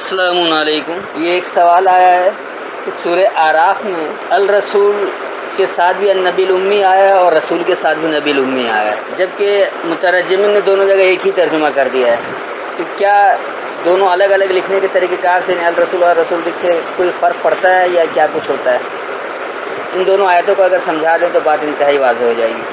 السلام علیکم۔ یہ ایک سوال آیا ہے کہ سورہ اعراف میں الرسول کے ساتھ بھی النبی الامی آیا ہے اور رسول کے ساتھ بھی نبی الامی آیا ہے، جبکہ مترجمین نے دونوں جگہ ایک ہی ترجمہ کر دیا ہے، تو کیا دونوں الگ الگ لکھنے کے طریقہ کار سے الرسول اور رسول لکھے کوئی فرق پڑتا ہے یا کیا کچھ ہوتا ہے؟ ان دونوں آیتوں کو اگر سمجھا دیں تو بات انتہائی واضح ہو جائے گی۔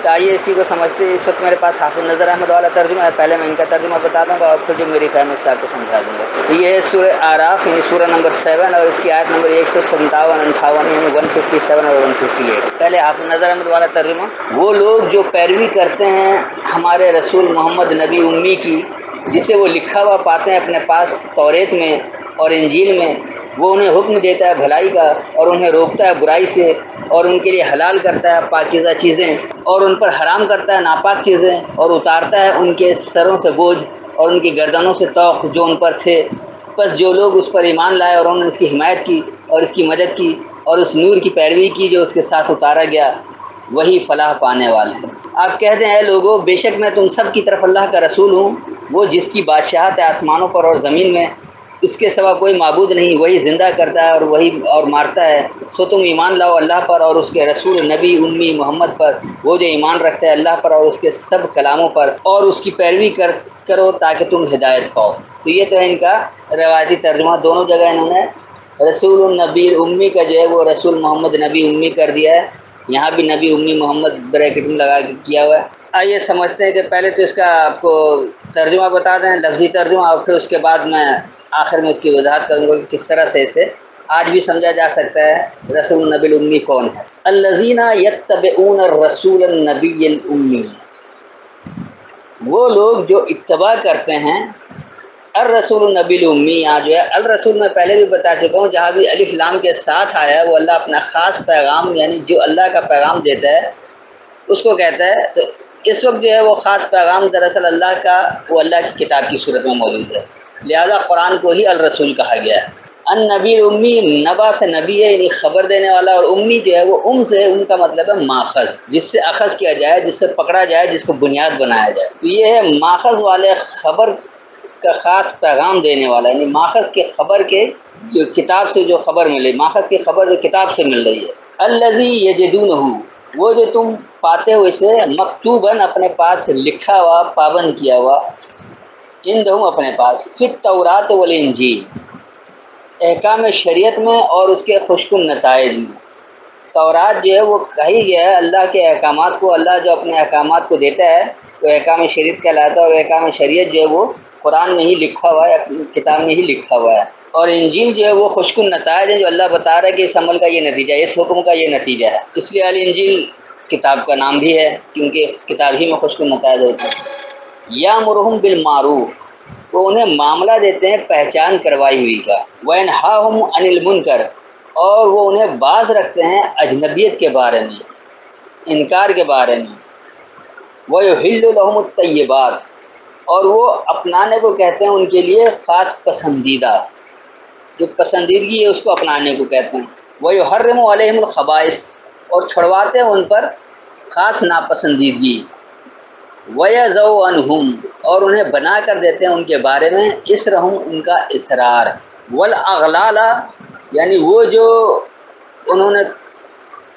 تو آئیے اسی کو سمجھتے ہیں۔ اس وقت میرے پاس حافظ نظر احمد والا ترجمہ ہے، پہلے میں ان کا ترجمہ بتا دوں گا اور پھر جو میری فہم اس سے آپ کو سمجھا دوں گا۔ یہ ہے سورہ اعراف یعنی سورہ نمبر 7 اور اس کی آیت نمبر 157 58 یعنی 157 اور 158۔ پہلے حافظ نظر احمد والا ترجمہ: وہ لوگ جو پیروی کرتے ہیں ہمارے رسول محمد نبی امی کی، جسے وہ لکھا ہوا پاتے ہیں اپنے پاس توریت میں اور انجیل میں، وہ انہیں حکم دیتا ہے بھلائی کا اور انہیں روکتا ہے برائی سے، اور ان کے لیے حلال کرتا ہے پاکیزہ چیزیں اور ان پر حرام کرتا ہے ناپاک چیزیں، اور اتارتا ہے ان کے سروں سے بوجھ اور ان کی گردنوں سے طوق جو ان پر تھے۔ بس جو لوگ اس پر ایمان لائے اور انہوں نے اس کی حمایت کی اور اس کی مدد کی اور اس نور کی پیروی کی جو اس کے ساتھ اتارا گیا، وہی فلاح پانے والے ہیں۔ آپ کہتے ہیں اے لوگو، بے شک میں تم سب کی طرف اللہ کا رسول ہوں، وہ جس کی بادشاہت ہے آسمانوں پر اور زمین میں، اس کے سوا کوئی معبود نہیں، وہی زندہ کرتا ہے اور مارتا ہے۔ سو تم ایمان لاؤ اللہ پر اور اس کے رسول نبی امی محمد پر، وہ جو ایمان رکھتا ہے اللہ پر اور اس کے سب کلاموں پر، اور اس کی پیروی کرو تاکہ تم ہدایت پاؤ۔ تو یہ تو ہے ان کا روایتی ترجمہ۔ دونوں جگہ انہوں نے رسول النبی امی کا جو ہے وہ رسول محمد نبی امی کر دیا ہے، یہاں بھی نبی امی محمد بریکٹ میں لگا کے کیا ہوا ہے۔ آئیے سمجھتے ہیں کہ پہلے تو اس کا آپ کو ترجمہ بتا دیں، لفظی ترجمہ، اور پھر اس کے بعد میں آخر میں اس کی وضاحت کروں گا کہ کس طرح سے اسے آج بھی سمجھا جا سکتا ہے رسول النبی الامی کون ہے۔ الذین یتبعون الرسول النبی الامی، وہ لوگ جو اتباع کرتے ہیں الرسول النبی الامی۔ یہاں جو ہے الرسول میں پہلے بھی بتا چکا ہوں، جہاں بھی الف لام کے ساتھ آیا ہے وہ اللہ اپنا خاص پیغام یعنی جو اللہ کا پیغام دیتا ہے اس کو کہتا ہے۔ تو اس وقت جو ہے وہ خاص پیغام دراصل اللہ کا، وہ اللہ کی کتاب کی صورت میں موجود ہے، لہذا قرآن کو ہی الرسول کہا گیا ہے۔ النبی الامی، نبا سے نبی ہے یعنی خبر دینے والا، اور امی جو ہے وہ سے ان کا مطلب ہے ماخذ، جس سے اخذ کیا جائے، جس سے پکڑا جائے، جس کو بنیاد بنایا جائے۔ تو یہ ہے ماخذ والے خبر کا خاص پیغام دینے والا، یعنی ماخذ کے خبر کے جو کتاب سے جو خبر ملے، ماخذ کی خبر جو کتاب سے مل رہی ہے۔ الذی یجدونہ، وہ جو تم پاتے ہو اسے مکتوباً اپنے پاس لکھا ہوا، پابند کیا ہوا، عندہم اپنے پاس، فی التوراۃ والانجیل، احکام شریعت میں اور اس کے خوشکن نتائج میں۔ تورات جو ہے وہ کہی گیا ہے اللہ کے احکامات کو، اللہ جو اپنے احکامات کو دیتا ہے وہ احکام شریعت کہلاتا ہے، اور احکام شریعت جو ہے وہ قرآن میں ہی لکھا ہوا ہے، اپنی کتاب میں ہی لکھا ہوا ہے۔ اور انجیل جو ہے وہ خوشکن نتائج ہے، جو اللہ بتا رہا ہے کہ اس عمل کا یہ نتیجہ ہے، اس حکم کا یہ نتیجہ ہے، اس لیے الانجیل کتاب کا نام بھی ہے کیونکہ کتاب ہی میں خوشکن نتائج ہوتے ہیں۔ یامرہم بالمعروف، وہ انہیں معاملہ دیتے ہیں پہچان کروائی ہوئی کا، وینہاہم عن المنکر، اور وہ انہیں باز رکھتے ہیں اجنبیت کے بارے میں، انکار کے بارے میں، ویحل لہم الطیبات، اور وہ اپنانے کو کہتے ہیں ان کے لیے خاص پسندیدہ، جو پسندیدگی ہے اس کو اپنانے کو کہتے ہیں، ویحرم علیہم الخبائث، اور چھڑواتے ہیں ان پر خاص ناپسندیدگی، وَيَضَعُ عَنْهُمْ، اور انہیں بنا کر دیتے ہیں ان کے بارے میں اِصْرَهُمْ، ان کا اصرار، وَالْأَغْلَالَ، یعنی وہ جو انہوں نے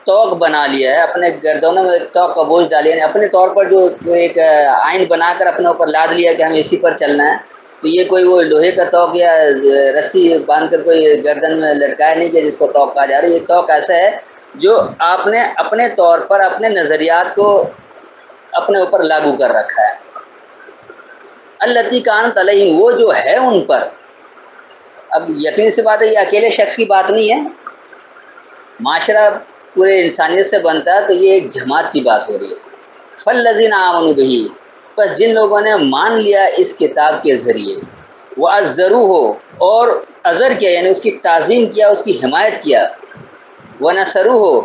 توق بنا لیا ہے، اپنے گردنوں میں توق کا بوجھ ڈالیا، یعنی اپنے طور پر جو ایک آئین بنا کر اپنے اوپر لاد لیا کہ ہمیں اسی پر چلنا ہے، تو یہ کوئی وہ لوہے کا توق یا رسی باندھ کر کوئی گردن میں لٹکایا نہیں کہ جس کو توق کہا جا رہا ہے۔ یہ توق ایسا ہے جو آپ نے اپنے طور پر اپنے نظریات کو اپنے اوپر لاگو کر رکھا ہے۔ التی کانت علیہم، وہ جو ہے ان پر، اب یقینی سی بات ہے یہ اکیلے شخص کی بات نہیں ہے، معاشرہ پورے انسانیت سے بنتا ہے، تو یہ ایک جماعت کی بات ہو رہی ہے۔ فالذین آمنوا بہ، بس جن لوگوں نے مان لیا اس کتاب کے ذریعے، وعزروہ، اور عزر کیا یعنی اس کی تعظیم کیا، اس کی حمایت کیا، ونصروہ،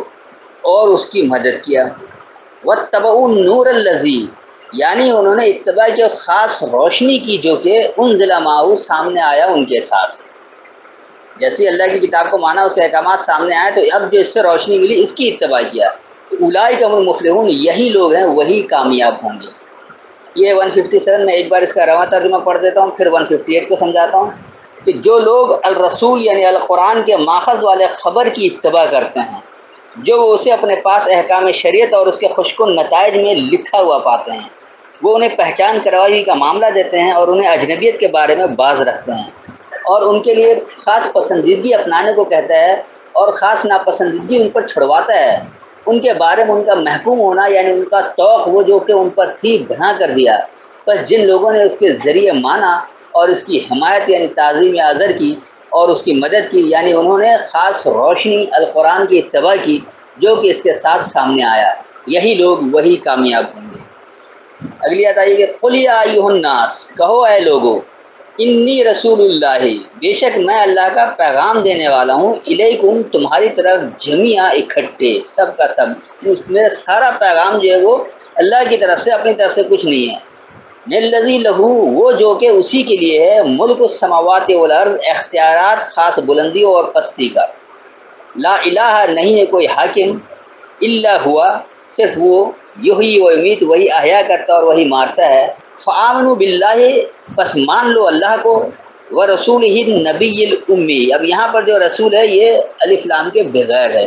اور اس کی مدد کیا، واتبعوا النور الذی، یعنی انہوں نے اتباع کی اس خاص روشنی کی جو کہ انزل معہ، سامنے آیا ان کے ساتھ۔ جیسے اللہ کی کتاب کو مانا، اس کے احکامات سامنے آئے، تو اب جو اس سے روشنی ملی اس کی اتباع کیا، اولئک هم المفلحون، یہی لوگ ہیں وہی کامیاب ہوں گے۔ یہ 157 میں ایک بار اس کا رواں ترجمہ پڑھ دیتا ہوں، پھر 158 کو سمجھاتا ہوں۔ کہ جو لوگ الرسول یعنی القرآن کے ماخذ والے خبر کی اتباع کرتے ہیں، جو وہ اسے اپنے پاس احکام شریعت اور اس کے خوشکن نتائج میں لکھا ہوا پاتے ہیں، وہ انہیں پہچان کروائی کا معاملہ دیتے ہیں اور انہیں اجنبیت کے بارے میں باز رکھتے ہیں، اور ان کے لیے خاص پسندیدگی اپنانے کو کہتا ہے اور خاص ناپسندیدگی ان پر چھڑواتا ہے۔ ان کے بارے میں ان کا محکوم ہونا یعنی ان کا توق وہ جو کہ ان پر تھی بنا کر دیا۔ بس جن لوگوں نے اس کے ذریعے مانا اور اس کی حمایت یعنی تعظیم آذر کی اور اس کی مدد کی، یعنی انہوں نے خاص روشنی القرآن کی اتباع کی جو کہ اس کے ساتھ سامنے آیا، یہی لوگ وہی کامیاب ہوں گے۔ اگلی آیت آئی کہ قل یا ایھا الناس، کہو اے لوگو، انی رسول اللہ، بے شک میں اللہ کا پیغام دینے والا ہوں، الیکم تمہاری طرف، جمیعا اکٹھے، سب کا سب، میرا سارا پیغام جو ہے وہ اللہ کی طرف سے، اپنی طرف سے کچھ نہیں ہے۔ الذی لہ، وہ جو کہ اسی کے لیے ہے ملک السماوات والارض، اختیارات خاص بلندیوں اور پستی کا، لا الہ نہیں ہے کوئی حاکم، الا ہوا صرف وہ، یحیی و یمیت وہی احیا کرتا اور وہی مارتا ہے۔ فآمنوا باللہ، پس مان لو اللہ کو، ورسولہ النبی الامی، اب یہاں پر جو رسول ہے یہ الف لام کے بغیر ہے،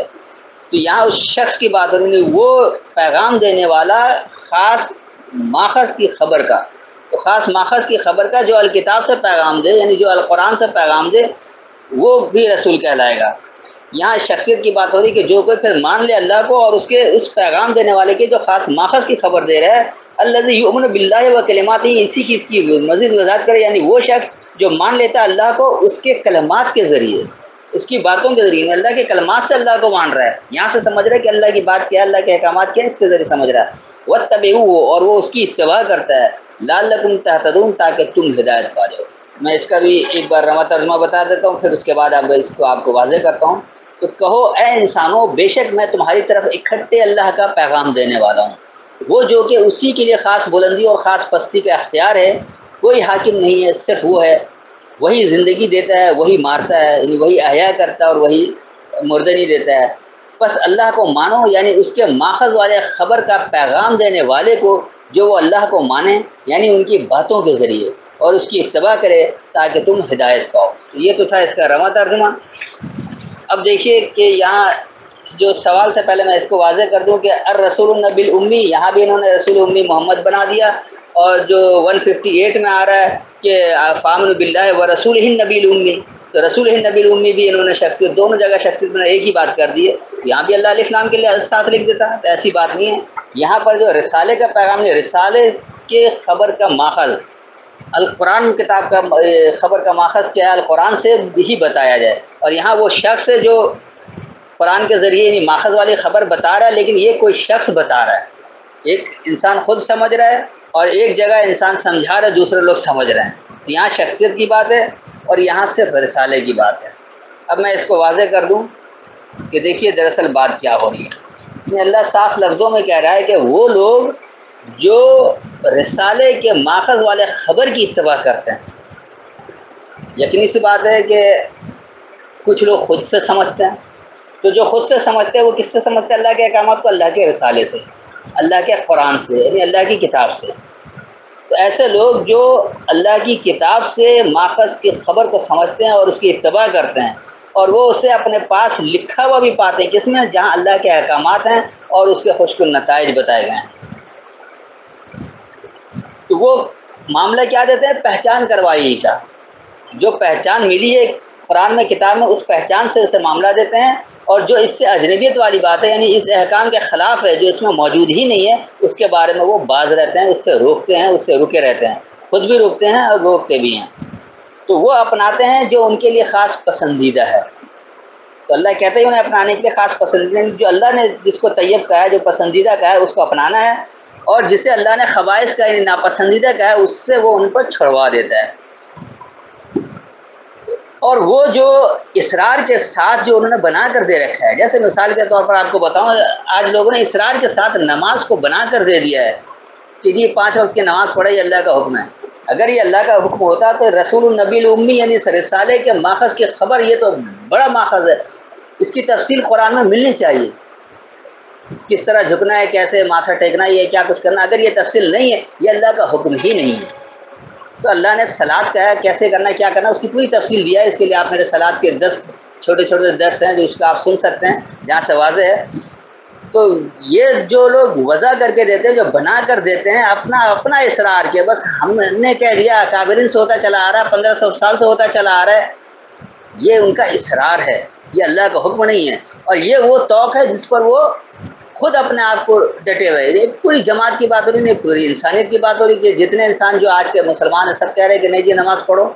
تو یہاں اس شخص کی بات ہو رہی ہے وہ پیغام دینے والا خاص ماخذ کی خبر کا، تو خاص ماخذ کی خبر کا جو الکتاب سے پیغام دے یعنی جو القرآن سے پیغام دے وہ بھی رسول کہلائے گا۔ یہاں شخصیت کی بات ہو رہی ہے کہ جو کوئی پھر مان لے اللہ کو اور اس پیغام دینے والے کے جو خاص ماخذ کی خبر دے رہا ہے، الذی یؤمن باللہ و کلماتہ، اسی کی اس کی مزید وضاحت کرے، یعنی وہ شخص جو مان لیتا ہے اللہ کو اس کے کلمات کے ذریعے، اس کی باتوں کے ذریعے، اللہ کے کلمات سے اللہ کو مان رہا ہے، یہاں سے سمجھ رہا ہے کہ اللہ کی بات کیا ہے، اللہ کے احکامات کیا ہیں، اس کے ذریعے سمجھ رہا ہے۔ واتبعوہ، اور وہ اس کی اتباع کرتا ہے، لعلکم تہتدون، تاکہ تم ہدایت پا جاؤ۔ میں اس کا بھی ایک بار رواں ترجمہ بتا دیتا ہوں، پھر اس کے بعد اب اس کو آپ کو واضح کرتا ہوں۔ تو کہو اے انسانوں، بے شک میں تمہاری طرف اکٹھے اللہ کا پیغام دینے والا ہوں، وہ جو کہ اسی کے لیے خاص بلندی اور خاص پستی کا اختیار ہے، کوئی حاکم نہیں ہے، صرف وہ ہے، وہی زندگی دیتا ہے، وہی مارتا ہے، یعنی وہی احیا کرتا ہے اور وہی مردنی دیتا ہے۔ بس اللہ کو مانو، یعنی اس کے ماخذ والے خبر کا پیغام دینے والے کو، جو وہ اللہ کو مانے یعنی ان کی باتوں کے ذریعے اور اس کی اتباع کرے تاکہ تم ہدایت پاؤ۔ یہ تو تھا اس کا رواں ترجمہ۔ اب دیکھیے کہ یہاں جو سوال سے پہلے میں اس کو واضح کر دوں کہ الرسول النبی الامی، یہاں بھی انہوں نے رسول امی محمد بنا دیا، اور جو 158 میں آ رہا ہے کہ فآمنوا باللہ ورسولہ النبی الامی، تو رسول النبی الامی بھی انہوں نے شخصیت، دونوں جگہ شخصیت میں ایک ہی بات کر دی ہے، یہاں بھی اللہ الف لام کے ساتھ لکھ دیتا ہے، تو ایسی بات نہیں ہے۔ یہاں پر جو رسالے کا پیغام ہے، رسالے کے خبر کا ماخذ القرآن کتاب کا خبر کا ماخذ کیا ہے، القرآن سے ہی بتایا جائے، اور یہاں وہ شخص ہے جو قرآن کے ذریعے یعنی ماخذ والی خبر بتا رہا ہے، لیکن یہ کوئی شخص بتا رہا ہے، ایک انسان خود سمجھ رہا ہے اور ایک جگہ انسان سمجھا رہا ہے، دوسرے لوگ سمجھ رہے ہیں، تو یہاں شخصیت کی بات ہے اور یہاں صرف رسالے کی بات ہے۔ اب میں اس کو واضح کر دوں کہ دیکھیے دراصل بات کیا ہو رہی ہے۔ اللہ صاف لفظوں میں کہہ رہا ہے کہ وہ لوگ جو رسالے کے ماخذ والے خبر کی اتباع کرتے ہیں، یقینی سی بات ہے کہ کچھ لوگ خود سے سمجھتے ہیں، تو جو خود سے سمجھتے ہیں وہ کس سے سمجھتے ہیں اللہ کے احکامات کو؟ اللہ کے رسالے سے، اللہ کے قرآن سے، یعنی اللہ کی کتاب سے۔ تو ایسے لوگ جو اللہ کی کتاب سے ماخذ کی خبر کو سمجھتے ہیں اور اس کی اتباع کرتے ہیں، اور وہ اسے اپنے پاس لکھا ہوا بھی پاتے ہیں، کس میں؟ جہاں اللہ کے احکامات ہیں اور اس کے خوشکن نتائج بتائے گئے ہیں، تو وہ معاملہ کیا دیتے ہیں؟ پہچان کروائی کا، جو پہچان ملی ہے قرآن میں کتاب میں، اس پہچان سے اسے معاملہ دیتے ہیں، اور جو اس سے اجنبیت والی بات ہے یعنی اس احکام کے خلاف ہے جو اس میں موجود ہی نہیں ہے، اس کے بارے میں وہ باز رہتے ہیں، اس سے روکتے ہیں، اس سے رکے رہتے ہیں، خود بھی روکتے ہیں اور روکتے بھی ہیں، تو وہ اپناتے ہیں جو ان کے لیے خاص پسندیدہ ہے۔ تو اللہ کہتے ہیں انہیں اپنانے کے لیے خاص پسندیدہ، جو اللہ نے جس کو طیب کہا ہے، جو پسندیدہ کہا ہے، اس کو اپنانا ہے، اور جسے اللہ نے خبائث کا یعنی ناپسندیدہ کہا ہے، اس سے وہ ان پر چھڑوا دیتا ہے۔ اور وہ جو اصرار کے ساتھ جو انہوں نے بنا کر دے رکھا ہے، جیسے مثال کے طور پر آپ کو بتاؤں، آج لوگوں نے اصرار کے ساتھ نماز کو بنا کر دے دیا ہے کہ جی 5 وقت کی نماز پڑھے، یہ اللہ کا حکم ہے۔ اگر یہ اللہ کا حکم ہوتا تو رسول النبی الامی یعنی رسالے کے ماخذ کی خبر، یہ تو بڑا ماخذ ہے، اس کی تفصیل قرآن میں ملنی چاہیے، کس طرح جھکنا ہے، کیسے ماتھا ٹیکنا ہے، یہ کیا کچھ کرنا، اگر یہ تفصیل نہیں ہے، یہ اللہ کا حکم ہی نہیں ہے۔ تو اللہ نے صلات کا ہے کیسے کرنا کیا کرنا اس کی پوری تفصیل دیا ہے. اس کے لیے آپ میرے صلات کے 10 چھوٹے چھوٹے درس ہیں جو اس کا آپ سن سکتے ہیں جہاں سے واضح ہے. تو یہ جو لوگ وضع کر کے دیتے ہیں جو بنا کر دیتے ہیں اپنا اصرار کے بس ہم نے کہہ دیا اکابرین سے ہوتا چلا آ رہا ہے 1500 سال سے ہوتا چلا آ رہا ہے. یہ ان کا اصرار ہے, یہ اللہ کا حکم نہیں ہے. اور یہ وہ توق ہے جس پر وہ خود اپنے آپ کو ڈٹے ہوئے. ایک پوری جماعت کی بات ہو رہی ہے, پوری انسانیت کی بات ہو رہی ہے کہ جتنے انسان جو آج کے مسلمان ہیں سب کہہ رہے ہیں کہ نہیں جی نماز پڑھو.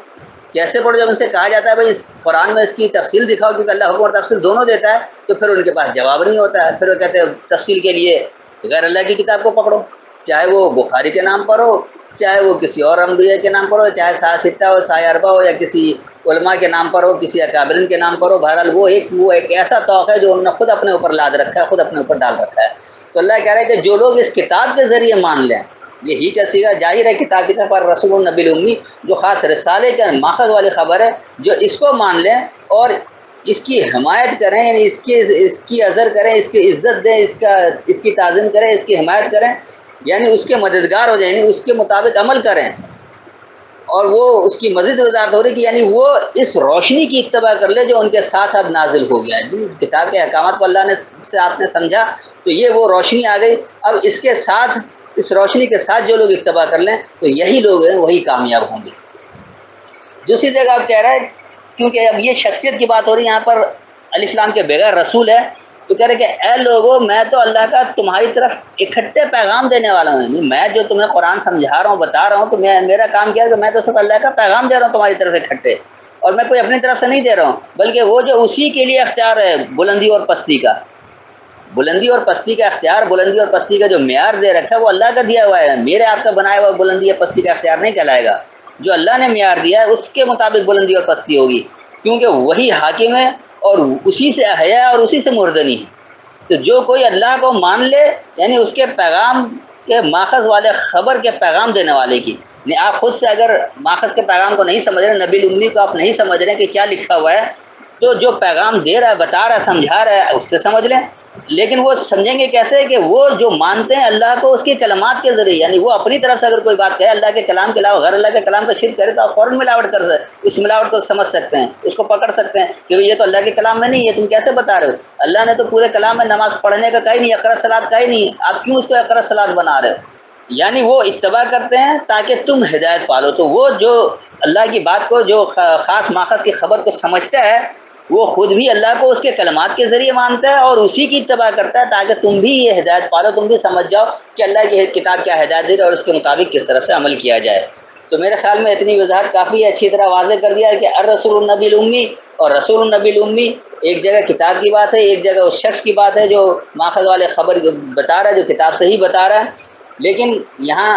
کیسے پڑھو؟ جب ان سے کہا جاتا ہے بھائی اس قرآن میں اس کی تفصیل دکھاؤ, کیونکہ اللہ حکم اور تفصیل دونوں دیتا ہے, تو پھر ان کے پاس جواب نہیں ہوتا ہے. پھر وہ کہتے ہیں تفصیل کے لیے غیر اللہ کی کتاب کو پکڑو, چاہے وہ بخاری کے نام پر ہو, چاہے وہ کسی اور انبیاء کے نام پر ہو, چاہے سایہ ستہ ہو, سایہ اربع ہو, یا کسی علماء کے نام پر ہو, کسی اکابرین کے نام پر ہو. بہرحال وہ ایک ایسا توق ہے جو انہوں نے خود اپنے اوپر لاد رکھا ہے, خود اپنے اوپر ڈال رکھا ہے. تو اللہ کہہ رہا ہے کہ جو لوگ اس کتاب کے ذریعے مان لیں, یہی کا سیگا ظاہر ہے کتاب کی طرف پر رسول النبی الامی جو خاص رسالے کے ماخذ والی خبر ہے, جو اس کو مان لیں اور اس کی حمایت کریں, یعنی اس کی عزر کریں, اس کی عزت دیں, اس کی تعظیم کریں, اس کی حمایت کریں, یعنی اس کے مددگار ہو جائیں, یعنی اس کے مطابق عمل کریں. اور وہ اس کی مزید وضاحت ہو رہی کہ یعنی وہ اس روشنی کی اتباع کر لے جو ان کے ساتھ اب نازل ہو گیا ہے. جن کتاب کے احکامات کو اللہ نے سے آپ نے سمجھا تو یہ وہ روشنی آ گئی. اب اس کے ساتھ, اس روشنی کے ساتھ جو لوگ اتباع کر لیں تو یہی لوگ ہیں وہی کامیاب ہوں گے. دوسری جگہ آپ کہہ رہے ہیں کیونکہ اب یہ شخصیت کی بات ہو رہی ہے, یہاں پر الف لام کے بغیر رسول ہے, تو کہہ رہے کہ اے لوگو میں تو اللہ کا تمہاری طرف اکٹھے پیغام دینے والا ہوں. نہیں میں جو تمہیں قرآن سمجھا رہا ہوں, بتا رہا ہوں, تو میرا کام کیا ہے کہ میں تو صرف اللہ کا پیغام دے رہا ہوں تمہاری طرف اکٹھے, اور میں کوئی اپنی طرف سے نہیں دے رہا ہوں, بلکہ وہ جو اسی کے لیے اختیار ہے بلندی اور پستی کا, بلندی اور پستی کا اختیار, بلندی اور پستی کا جو معیار دے رکھا ہے وہ اللہ کا دیا ہوا ہے. میرے آپ کا بنایا ہوا بلندی یا پستی کا اختیار نہیں کہلائے گا. جو اللہ نے معیار دیا ہے اس کے مطابق بلندی اور پستی ہوگی, کیونکہ وہی حاکم ہے اور اسی سے احیا اور اسی سے مردنی ہے. تو جو کوئی اللہ کو مان لے, یعنی اس کے پیغام کے ماخذ والے خبر کے پیغام دینے والے کی, نہیں آپ خود سے اگر ماخذ کے پیغام کو نہیں سمجھ رہے, نبی الامی کو آپ نہیں سمجھ رہے کہ کیا لکھا ہوا ہے, تو جو پیغام دے رہا ہے, بتا رہا ہے, سمجھا رہا ہے, اس سے سمجھ لیں. لیکن وہ سمجھیں گے کیسے کہ وہ جو مانتے ہیں اللہ کو اس کی کلمات کے ذریعے, یعنی وہ اپنی طرف سے اگر کوئی بات کہے اللہ کے کلام کے علاوہ غیر اللہ کے کلام کا شرک کرے تو آپ فوراً ملاوٹ کر سکتے, اس ملاوٹ کو سمجھ سکتے ہیں, اس کو پکڑ سکتے ہیں کہ یہ تو اللہ کے کلام میں نہیں, یہ تم کیسے بتا رہے ہو؟ اللہ نے تو پورے کلام میں نماز پڑھنے کا کہیں نہیں, اقرا صلاۃ کا ہی نہیں, آپ کیوں اس کو اقرا صلاۃ بنا رہے ہو؟ یعنی وہ اتباع کرتے ہیں تاکہ تم ہدایت پالو. تو وہ جو اللہ کی بات کو, جو خاص ماخذ کی خبر کو سمجھتا ہے, وہ خود بھی اللہ کو اس کے کلمات کے ذریعے مانتا ہے اور اسی کی اتباع کرتا ہے تاکہ تم بھی یہ ہدایت پالو, تم بھی سمجھ جاؤ کہ اللہ کی کتاب کیا ہدایت دے رہی ہے اور اس کے مطابق کس طرح سے عمل کیا جائے. تو میرے خیال میں اتنی وضاحت کافی ہے, اچھی طرح واضح کر دیا ہے کہ الرسول النبی الامی اور رسول النبی الامی ایک جگہ کتاب کی بات ہے, ایک جگہ اس شخص کی بات ہے جو ماخذ والے خبر بتا رہا ہے, جو کتاب سے ہی بتا رہا ہے. لیکن یہاں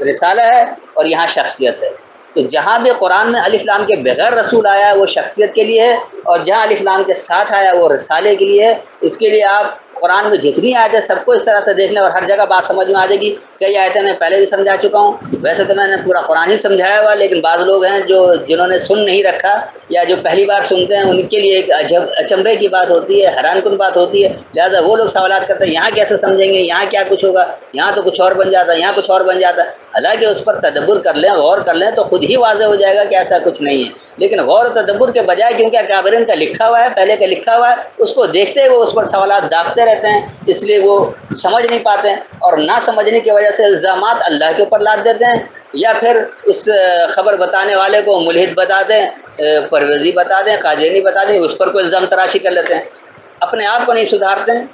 رسالہ ہے اور یہاں شخصیت ہے. تو جہاں بھی قرآن میں الف لام کے بغیر رسول آیا ہے وہ شخصیت کے لیے ہے, اور جہاں الف لام کے ساتھ آیا وہ رسالے کے لیے ہے. اس کے لیے آپ قرآن میں جتنی آیتیں سب کو اس طرح سے دیکھ لیں اور ہر جگہ بات سمجھ میں آ جائے گی. کئی آیتیں میں پہلے بھی سمجھا چکا ہوں, ویسے تو میں نے پورا قرآن ہی سمجھایا ہوا, لیکن بعض لوگ ہیں جنہوں نے سن نہیں رکھا یا جو پہلی بار سنتے ہیں ان کے لیے ایک اچنبھے کی بات ہوتی ہے, حیران کن بات ہوتی ہے, لہٰذا وہ لوگ سوالات کرتے ہیں یہاں کیسے سمجھیں گے, یہاں کیا کچھ ہوگا, یہاں تو کچھ اور بن جاتا ہے, یہاں کچھ اور بن جاتا ہے. حالانکہ اس پر تدبر کر لیں, غور کر لیں تو خود ہی واضح ہو جائے گا کہ ایسا کچھ نہیں ہے. لیکن غور و تدبر کے بجائے کیونکہ اکابرین کا لکھا ہوا ہے, پہلے کا لکھا ہوا ہے, اس کو دیکھتے ہوئے اس پر سوالات داغتے رہتے ہیں, اس لیے وہ سمجھ نہیں پاتے ہیں, اور نہ سمجھنے کی وجہ سے الزامات اللہ کے اوپر لاد دیتے ہیں, یا پھر اس خبر بتانے والے کو ملحد بتا دیں, پرویزی بتا دیں, قادیانی بتا دیں, اس پر کوئی الزام تراشی کر لیتے ہیں. اپنے آپ کو نہیں سدھارتے ہیں,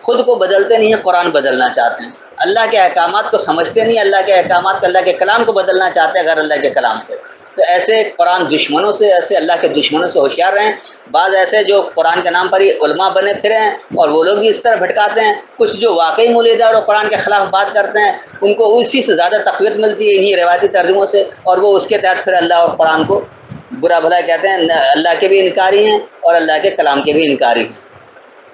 خود کو بدلتے نہیں ہیں, قرآن بدلنا چاہتے ہیں, اللہ کے احکامات کو سمجھتے نہیں, اللہ کے احکامات کو, اللہ کے کلام کو بدلنا چاہتے ہیں غیر اللہ کے کلام سے. تو ایسے قرآن دشمنوں سے, ایسے اللہ کے دشمنوں سے ہوشیار رہیں. بعض ایسے جو قرآن کے نام پر ہی علماء بنے پھرے ہیں اور وہ لوگ بھی اس طرح بھٹکاتے ہیں. کچھ جو واقعی مولدہ اور قرآن کے خلاف بات کرتے ہیں ان کو اسی سے زیادہ تقویت ملتی ہے, انہی روایتی ترجموں سے, اور وہ اس کے تحت پھر اللہ اور قرآن کو برا بھلا کہتے ہیں, اللہ کے بھی انکاری ہیں اور اللہ کے کلام کے بھی انکاری ہیں.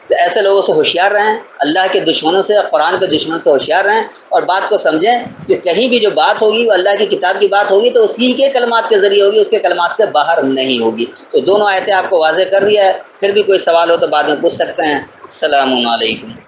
تو ایسے لوگوں سے ہوشیار رہیں, اللہ کے دشمنوں سے, قرآن کے دشمنوں سے ہوشیار رہیں, اور بات کو سمجھیں کہ کہیں بھی جو بات ہوگی وہ اللہ کی کتاب کی بات ہوگی تو اسی کے کلمات کے ذریعے ہوگی, اس کے کلمات سے باہر نہیں ہوگی. تو دونوں آیتیں آپ کو واضح کر دیا ہے. پھر بھی کوئی سوال ہو تو بعد میں پوچھ سکتے ہیں. السلام علیکم.